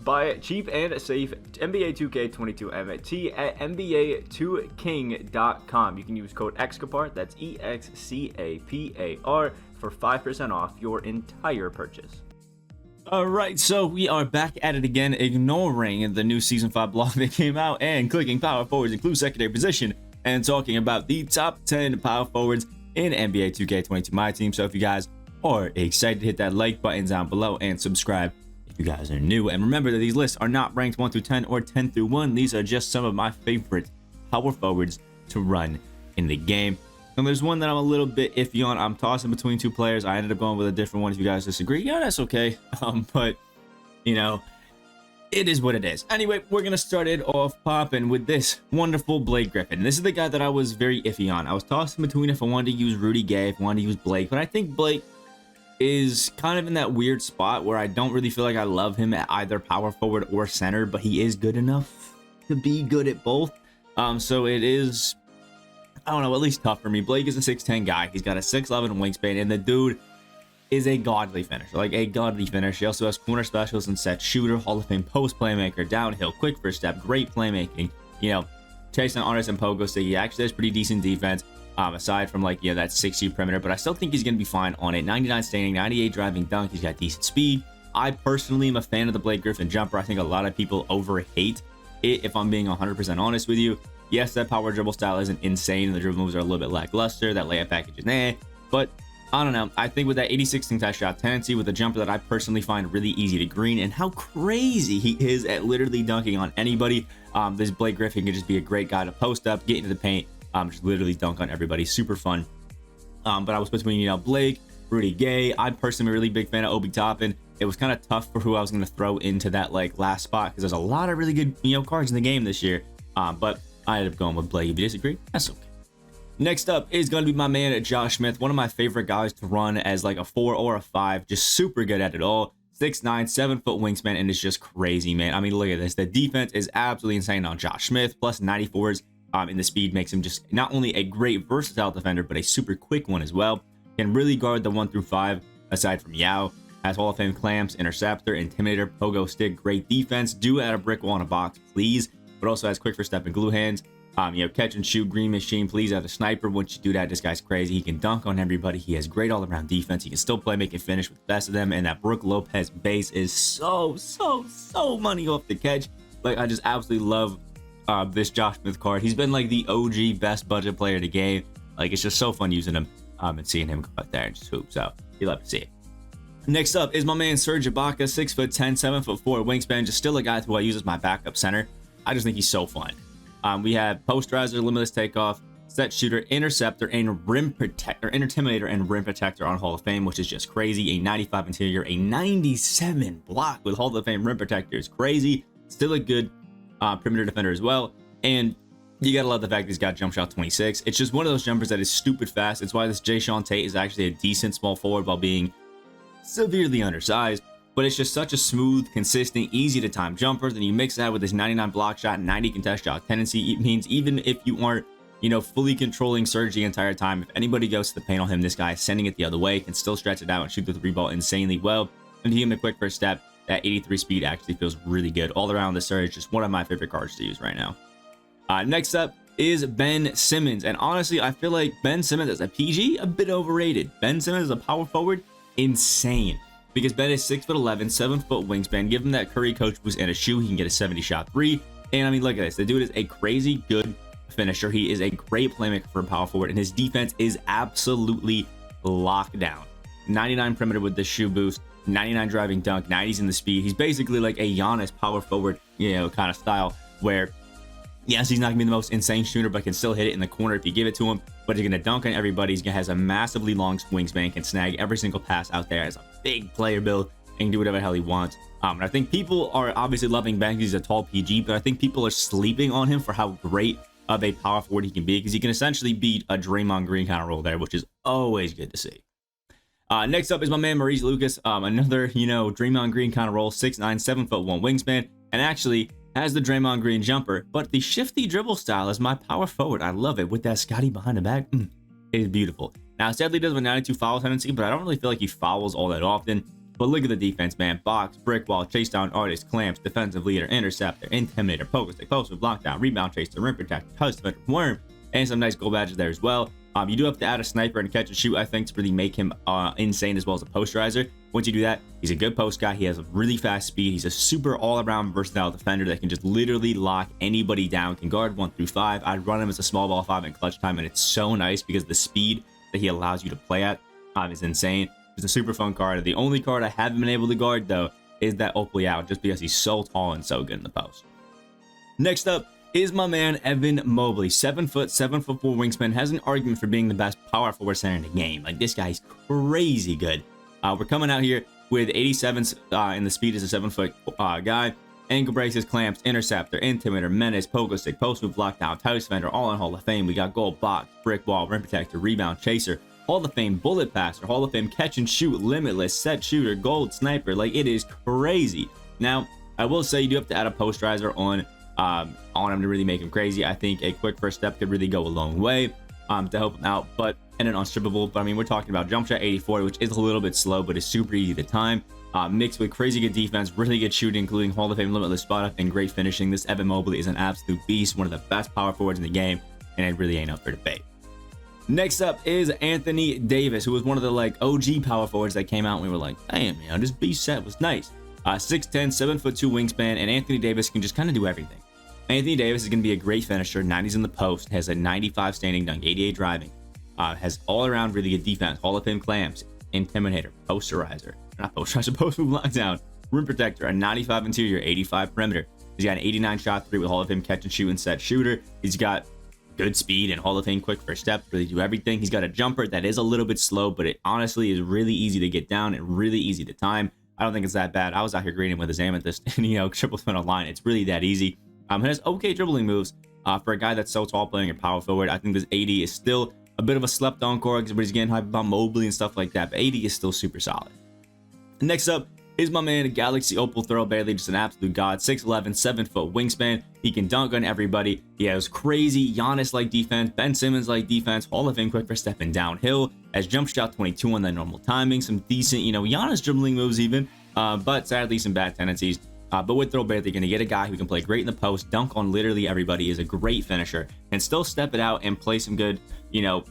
Buy cheap and safe NBA 2K22 MT at NBA2King.com. You can use code Excapar, that's EXCAPAR, for 5% off your entire purchase. All right, so we are back at it again, ignoring the new Season 5 blog that came out and clicking power forwards include secondary position and talking about the top 10 power forwards in NBA 2K22 MyTeam. So if you guys are excited, hit that like button down below and subscribe if you guys are new. And remember that these lists are not ranked 1 through 10 or 10 through 1. These are just some of my favorite power forwards to run in the game. And there's one that I'm a little bit iffy on. I'm tossing between two players. I ended up going with a different one. If you guys disagree, yeah, that's okay. But you know, it is what it is. Anyway, we're gonna start it off popping with this wonderful Blake Griffin. This is the guy that I was very iffy on. I was tossing between if I wanted to use Rudy Gay, if I wanted to use Blake, but I think Blake is kind of in that weird spot where I don't really feel like I love him at either power forward or center, but he is good enough to be good at both. So it is, I don't know, at least tough for me. Blake is a 6'10 guy. He's got a 6'11 wingspan, and the dude is a godly finisher, like a godly finisher. He also has corner specials and set shooter, Hall of Fame post playmaker, downhill, quick first step, great playmaking. You know, chasing honors and pogo stick. He actually has pretty decent defense, aside from like, you know, that 60 perimeter, but I still think he's going to be fine on it. 99 standing, 98 driving dunk. He's got decent speed. I personally am a fan of the Blake Griffin jumper. I think a lot of people overhate it, if I'm being 100% honest with you. Yes, that power dribble style isn't insane, and the dribble moves are a little bit lackluster. That layup package is but I don't know. I think with that 86 contest shot tendency, with a jumper that I personally find really easy to green, and how crazy he is at literally dunking on anybody, this Blake Griffin can just be a great guy to post up, get into the paint, just literally dunk on everybody. Super fun. But I was between, you know, Blake, Rudy Gay. I'm personally a really big fan of Obi Toppin. It was kind of tough for who I was going to throw into that like last spot, because there's a lot of really good, you know, cards in the game this year. But I ended up going with Blake. If you disagree, that's okay. Next up is going to be my man Josh Smith, one of my favorite guys to run as like a 4 or a 5, just super good at it all. 6'9", 7 foot wingspan, and it's just crazy, man. I mean, look at this. The defense is absolutely insane on Josh Smith, plus 94s, and the speed makes him just not only a great versatile defender, but a super quick one as well. Can really guard the 1 through 5, aside from Yao. Has Hall of Fame clamps, interceptor, intimidator, pogo stick, great defense. Do add a brick wall in a box, please. But also has quick first step and glue hands. You know, catch and shoot, green machine, please. Add a sniper. Once you do that, this guy's crazy. He can dunk on everybody. He has great all-around defense. He can still play, make and finish with the best of them. And that Brook Lopez base is so money off the catch. Like, I just absolutely love this Josh Smith card. He's been like the OG best budget player in the game. Like, it's just so fun using him and seeing him go out there and just hoop. So you love to see it. Next up is my man Serge Ibaka, 6'10", 7'4" wingspan. Just still a guy who I use as my backup center. I just think he's so fun. We have posterizer, limitless takeoff, set shooter, interceptor, and rim protector, intimidator, and rim protector on Hall of Fame, which is just crazy. A 95 interior, a 97 block with Hall of Fame rim protector is crazy. Still a good perimeter defender as well. And you gotta love the fact that he's got jump shot 26. It's just one of those jumpers that is stupid fast. It's why this Jayshawn Tate is actually a decent small forward while being severely undersized. But it's just such a smooth, consistent, easy to time jumper. Then you mix that with this 99 block shot, 90 contest shot tendency. It means even if you aren't, you know, fully controlling Serge the entire time, if anybody goes to the paint on him, this guy is sending it the other way, can still stretch it out and shoot the 3-ball insanely well. And to give him a quick first step, that 83 speed actually feels really good. All around the Serge, just one of my favorite cards to use right now. Next up is Ben Simmons. And honestly, I feel like Ben Simmons as a PG, a bit overrated. Ben Simmons as a power forward, insane. Because Ben is 6'11", 7 foot wingspan. Give him that Curry coach boost and a shoe, he can get a 70 shot 3. And I mean, look at this. The dude is a crazy good finisher. He is a great playmaker for a power forward, and his defense is absolutely locked down. 99 perimeter with the shoe boost, 99 driving dunk, 90s in the speed. He's basically like a Giannis power forward, you know, kind of style, where yes, he's not gonna be the most insane shooter, but can still hit it in the corner if you give it to him. But he's gonna dunk on everybody. He has a massively long wingspan, can snag every single pass out there, has a big player build, and can do whatever the hell he wants. And I think people are obviously loving Ben because he's a tall PG, but I think people are sleeping on him for how great of a power forward he can be, because he can essentially beat a Draymond Green kind of role there, which is always good to see. Next up is my man Maurice Lucas, another, you know, Draymond Green kind of role, 6'9", 7'1" wingspan, and actually has the Draymond Green jumper, but the shifty dribble style is my power forward. I love it with that Scotty behind the back. It is beautiful. Now, sadly, he does have a 92 foul tendency, but I don't really feel like he fouls all that often. But look at the defense, man. Box, brick wall, chase down artist, clamps, defensive leader, interceptor, intimidator, poker stick, post move, lockdown, rebound chaser, rim protector, touch defender, worm, and some nice gold badges there as well. You do have to add a sniper and catch and shoot, I think, to really make him insane, as well as a posterizer. Once you do that, he's a good post guy. He has a really fast speed. He's a super all-around versatile defender that can just literally lock anybody down, can guard 1 through 5. I'd run him as a small ball 5 in clutch time, and it's so nice because the speed that he allows you to play at is insane. It's a super fun card. The only card I haven't been able to guard, though, is that Oakley out, just because he's so tall and so good in the post. Next up is my man Evan Mobley. 7 foot, 7'4" wingspan, has an argument for being the best power forward center in the game. Like, this guy's crazy good. We're coming out here with 87s and the speed is a 7 foot guy. Ankle braces, clamps, interceptor, intimidator, menace, pogo stick, post move, lockdown, tight defender, all in Hall of Fame. We got gold, box, brick wall, rim protector, rebound chaser, Hall of Fame bullet passer, Hall of Fame catch and shoot, limitless, set shooter, gold sniper. Like, it is crazy. Now, I will say you do have to add a posterizer on him to really make him crazy. I think a quick first step could really go a long way to help him out, and an unstrippable. But I mean, we're talking about jump shot 84, which is a little bit slow, but is super easy to time. Mixed with crazy good defense, really good shooting, including Hall of Fame limitless spot up and great finishing. This Evan Mobley is an absolute beast, one of the best power forwards in the game, and it really ain't up for debate. Next up is Anthony Davis, who was one of the OG power forwards that came out, and we were like, damn, man, this beast set was nice. 6'10", 7'2" wingspan, and Anthony Davis can just kind of do everything. Anthony Davis is going to be a great finisher, 90s in the post, has a 95 standing dunk, 88 driving, has all around really good defense, Hall of Fame clamps, intimidator, post move lockdown, rim protector, a 95 interior, 85 perimeter. He's got an 89 shot 3 with Hall of Fame catch and shoot and set shooter. He's got good speed and Hall of Fame quick first step, really do everything. He's got a jumper that is a little bit slow, but it honestly is really easy to get down and really easy to time. I don't think it's that bad. I was out here greening with his amethyst and, triple spin on line. It's really that easy. He has okay dribbling moves for a guy that's so tall playing a power forward. I think this 80 is still a bit of a slept on core because everybody's getting hyped about Mobley and stuff like that, but 80 is still super solid. Next up is my man Galaxy Opal Thurl Bailey, just an absolute god. 6'11", 7 foot wingspan. He can dunk on everybody. He has crazy Giannis-like defense, Ben Simmons-like defense, Hall of Fame quick for stepping downhill, has jump shot 22 on the normal timing, some decent, Giannis dribbling moves even, but sadly some bad tendencies. But with Thurl Bailey, you're going to get a guy who can play great in the post, dunk on literally everybody, is a great finisher, and still step it out and play some good,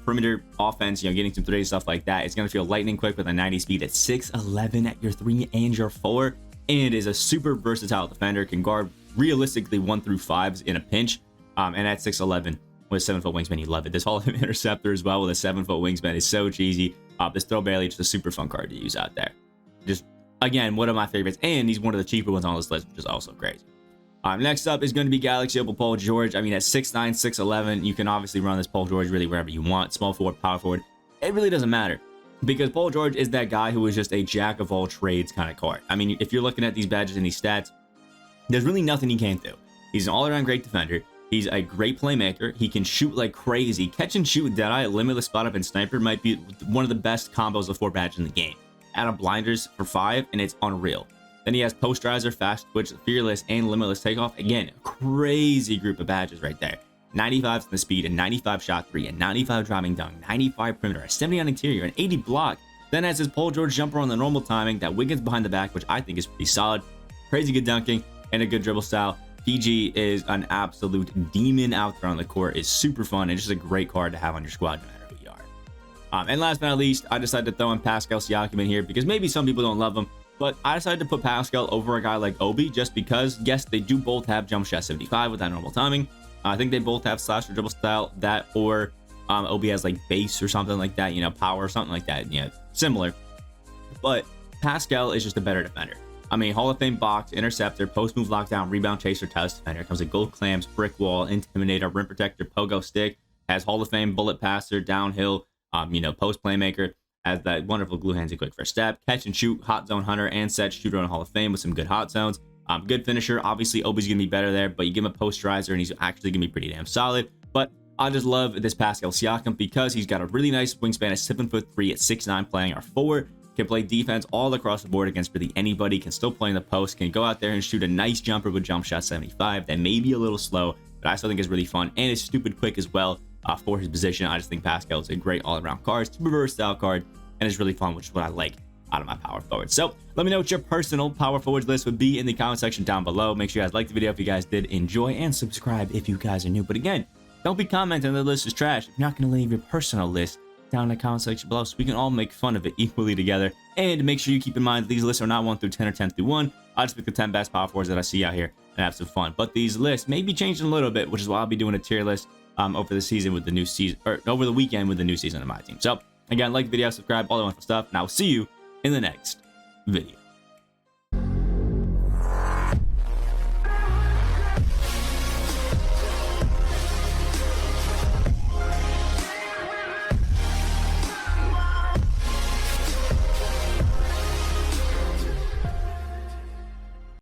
perimeter offense, getting some threes, stuff like that. It's going to feel lightning quick with a 90 speed at 6'11" at your 3 and your 4, and is a super versatile defender, can guard realistically 1 through 5s in a pinch, and at 6'11" with 7 foot wingspan, you love it. This Hall of Fame interceptor as well with a 7 foot wingspan is so cheesy. This Thurl Bailey, just a super fun card to use out there. Just, again, one of my favorites, and he's one of the cheaper ones on this list, which is also crazy. Next up is going to be Galaxy Opal Paul George. I mean, at 6'9", 6'11", you can obviously run this Paul George really wherever you want. Small forward, power forward. It really doesn't matter because Paul George is that guy who is just a jack of all trades kind of card. I mean, if you're looking at these badges and these stats, there's really nothing he can't do. He's an all-around great defender. He's a great playmaker. He can shoot like crazy. Catch and shoot, Deadeye, limitless spot up, and sniper might be one of the best combos of 4 badges in the game. Add a blinders for 5, and it's unreal. Then he has posterizer, fast twitch, fearless, and limitless takeoff. Again, crazy group of badges right there. 95's in the speed, a 95 shot 3, a 95 driving dunk, 95 perimeter, a 70 on interior, an 80 block. Then has his Paul George jumper on the normal timing, that Wiggins behind the back, which I think is pretty solid. Crazy good dunking, and a good dribble style. PG is an absolute demon out there on the court. Is super fun, and just a great card to have on your squad no matter who you are. And last but not least, I decided to throw in Pascal Siakam in here because maybe some people don't love him, but I decided to put Pascal over a guy like Obi just because, yes, they do both have jump shot 75 with that normal timing. I think they both have slash or dribble style, that or Obi has like base or something like that, power or something like that, similar. But Pascal is just a better defender. I mean, Hall of Fame box, interceptor, post move lockdown, rebound chaser, test defender. Comes with gold clamps, brick wall, intimidator, rim protector, pogo stick. Has Hall of Fame bullet passer, downhill, post playmaker. Has that wonderful glue hands and quick first step, catch and shoot, hot zone hunter, and set shooter on Hall of Fame with some good hot zones. Good finisher. Obviously, Obi's gonna be better there, but you give him a posterizer and he's actually gonna be pretty damn solid. But I just love this Pascal Siakam because he's got a really nice wingspan at 7'3" at 6'9", playing our 4. Can play defense all across the board against really anybody. Can still play in the post. Can go out there and shoot a nice jumper with jump shot 75. That may be a little slow, but I still think is really fun and is stupid quick as well. For his position, I just think Pascal is a great all-around card, super versatile card, and it's really fun, which is what I like. out of my power forwards. So let me know what your personal power forwards list would be in the comment section down below. Make sure you guys like the video if you guys did enjoy, and subscribe if you guys are new. But again, don't be commenting the list is trash if you're not going to leave your personal list down in the comment section below so we can all make fun of it equally together. And make sure you keep in mind these lists are not 1 through 10 or 10 through 1. I'll just pick the 10 best power forwards that I see out here and have some fun. But these lists may be changing a little bit, which is why I'll be doing a tier list over the season with the new season, or over the weekend with the new season of my team. So again, like the video, subscribe, all that wonderful stuff, and I will see you in the next video.